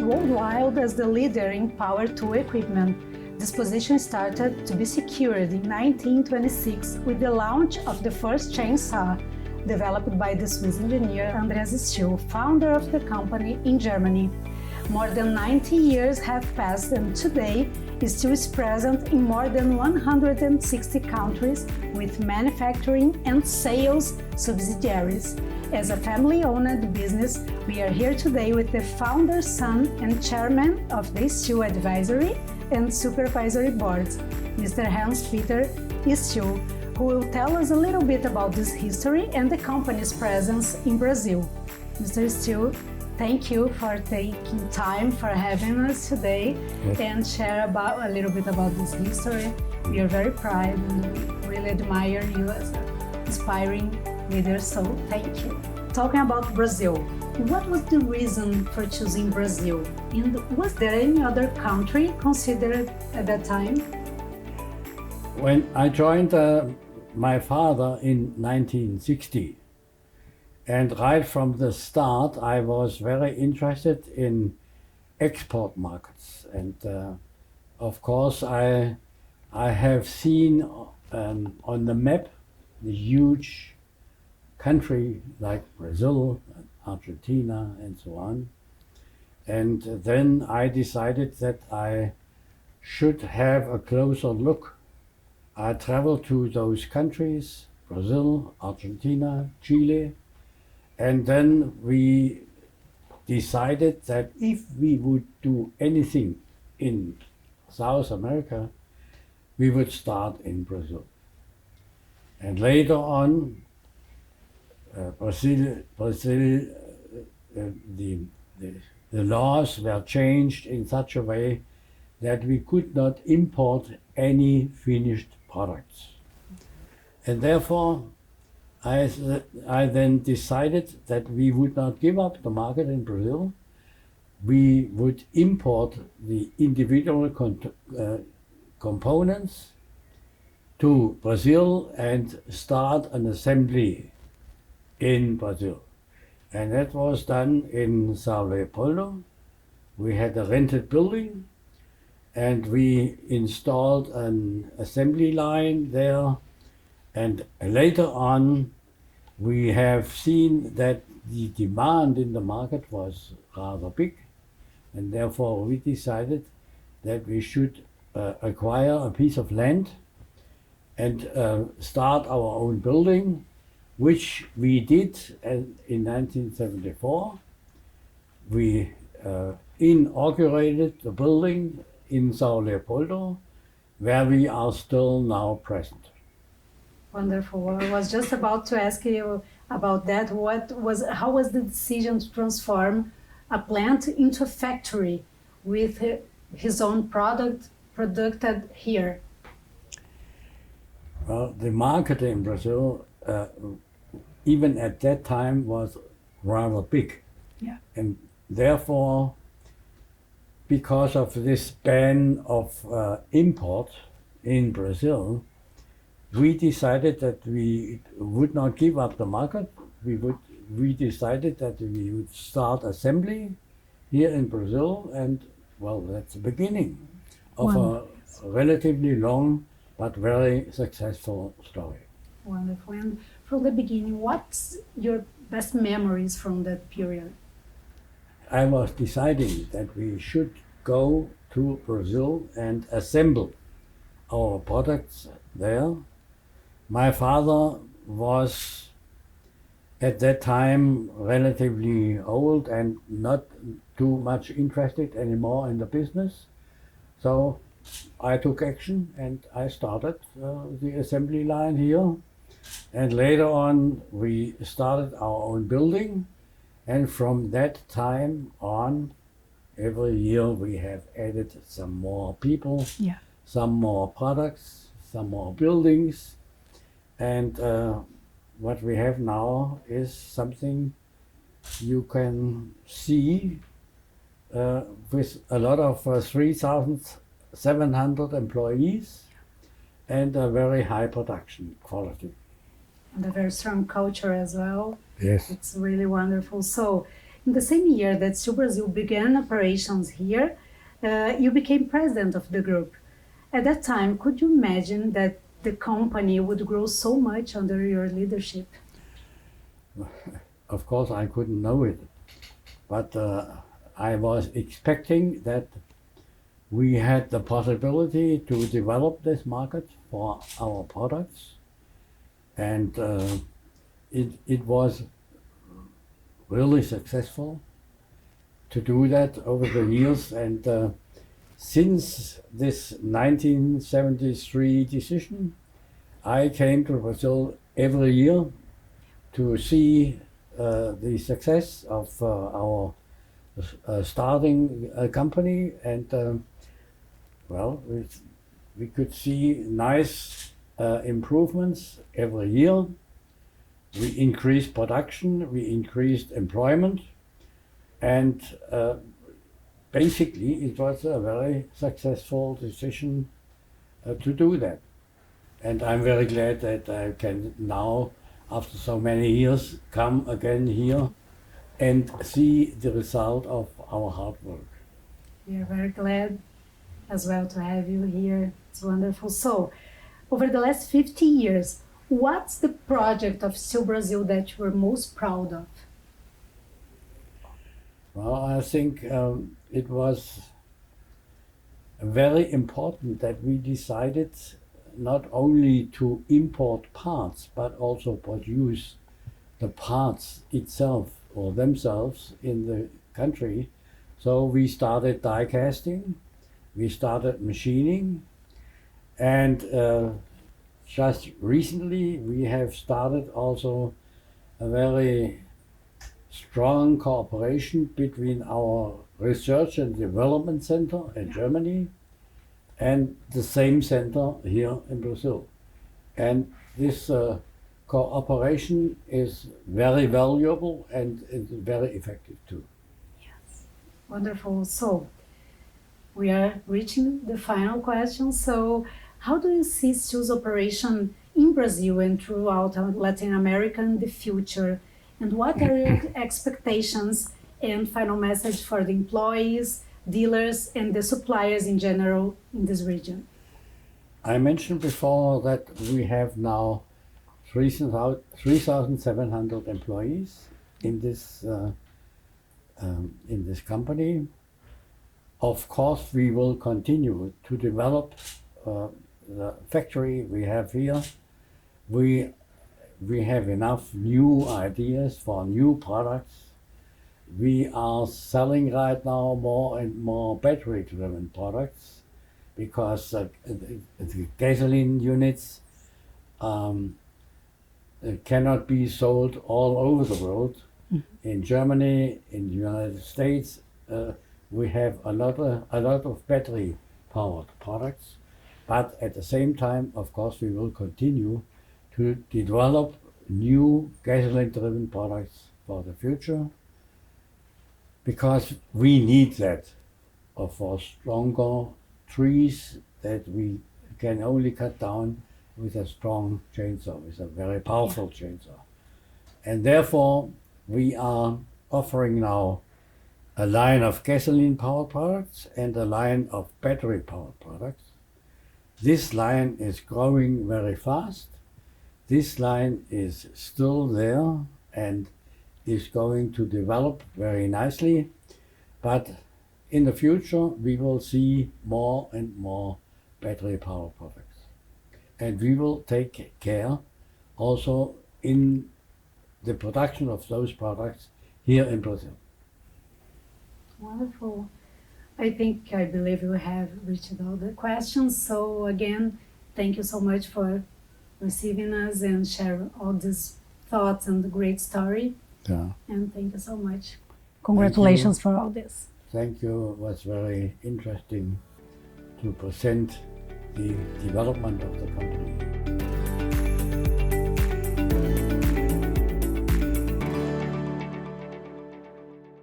worldwide as the leader in power tool equipment. This position started to be secured in 1926 with the launch of the first chainsaw, developed by the Swiss engineer Andreas Stihl, founder of the company in Germany. More than 90 years have passed, and today Stihl is present in more than 160 countries with manufacturing and sales subsidiaries. As a family-owned business, we are here today with the founder, son, and chairman of the Stihl Advisory and Supervisory Boards, Mr. Hans-Peter Stihl, who will tell us a little bit about this history and the company's presence in Brazil. Mr. Stihl, thank you for taking time for having us today and share a little bit about this history. We are very proud and really admire you as an inspiring leader, so thank you. Talking about Brazil, what was the reason for choosing Brazil? And was there any other country considered at that time? When I joined my father in 1960, and right from the start I was very interested in export markets. And of course I have seen on the map the huge country like Brazil, Argentina, and so on. And then I decided that I should have a closer look. I traveled to those countries, Brazil, Argentina, Chile, and then we decided that if we would do anything in South America, we would start in Brazil. And later on, Brazil, the laws were changed in such a way that we could not import any finished products. And therefore, I then decided that we would not give up the market in Brazil. We would import the individual components to Brazil and start an assembly in Brazil. And that was done in São Leopoldo. We had a rented building and we installed an assembly line there. And later on, we have seen that the demand in the market was rather big, and therefore we decided that we should acquire a piece of land and start our own building, which we did in 1974. We inaugurated the building in São Leopoldo, where we are still now present. Wonderful. I was just about to ask you about that. How was the decision to transform a plant into a factory with his own product produced here? Well, the market in Brazil, even at that time, was rather big. Yeah. And therefore, because of this ban of import in Brazil, we decided that we would not give up the market. We decided that we would start assembly here in Brazil, and well, that's the beginning of a relatively long but very successful story. Wonderful. And from the beginning, what's your best memories from that period? I was deciding that we should go to Brazil and assemble our products there. My father was at that time relatively old and not too much interested anymore in the business. So I took action and I started the assembly line here. And later on we started our own building, and from that time on, every year we have added some more people, some more products, some more buildings. And what we have now is something you can see with a lot of 3,700 employees and a very high production quality. And a very strong culture as well. Yes. It's really wonderful. So in the same year that Stihl Brazil began operations here, you became president of the group. At that time, could you imagine that the company would grow so much under your leadership? Of course, I couldn't know it, but I was expecting that we had the possibility to develop this market for our products, and it was really successful to do that over the years. And since this 1973 decision, I came to Brazil every year to see the success of our starting a company, and well, we could see nice improvements every year. We increased production, we increased employment, and basically it was a very successful decision to do that. And I'm very glad that I can now, after so many years, come again here and see the result of our hard work. We are very glad as well to have you here. It's wonderful. So, over the last 50 years, what's the project of Stihl Brazil that you were most proud of? Well, I think it was very important that we decided not only to import parts, but also produce the parts itself or themselves in the country. So we started die casting, we started machining, and just recently we have started also a very strong cooperation between our research and development center in Germany and the same center here in Brazil. And this cooperation is very valuable and it's very effective too. Yes, wonderful. So we are reaching the final question. So how do you see Stihl's operation in Brazil and throughout Latin America in the future? And what are your expectations and final message for the employees, dealers, and the suppliers in general in this region? I mentioned before that we have now 3,700 employees in this company. Of course, we will continue to develop the factory we have here. We have enough new ideas for new products. We are selling right now more and more battery-driven products because the gasoline units cannot be sold all over the world. In Germany, in the United States, we have a lot of battery-powered products. But at the same time, of course, we will continue to develop new gasoline-driven products for the future, because we need that for stronger trees that we can only cut down with a strong chainsaw, with a very powerful chainsaw. And therefore, we are offering now a line of gasoline-powered products and a line of battery-powered products. This line is growing very fast. This line is still there and is going to develop very nicely, but in the future we will see more and more battery-powered products. And we will take care also in the production of those products here in Brazil. Wonderful. I believe we have reached all the questions. So again, thank you so much for receiving us and share all these thoughts and the great story. Yeah. And thank you so much. Congratulations for all this. Thank you. It was very interesting to present the development of the company.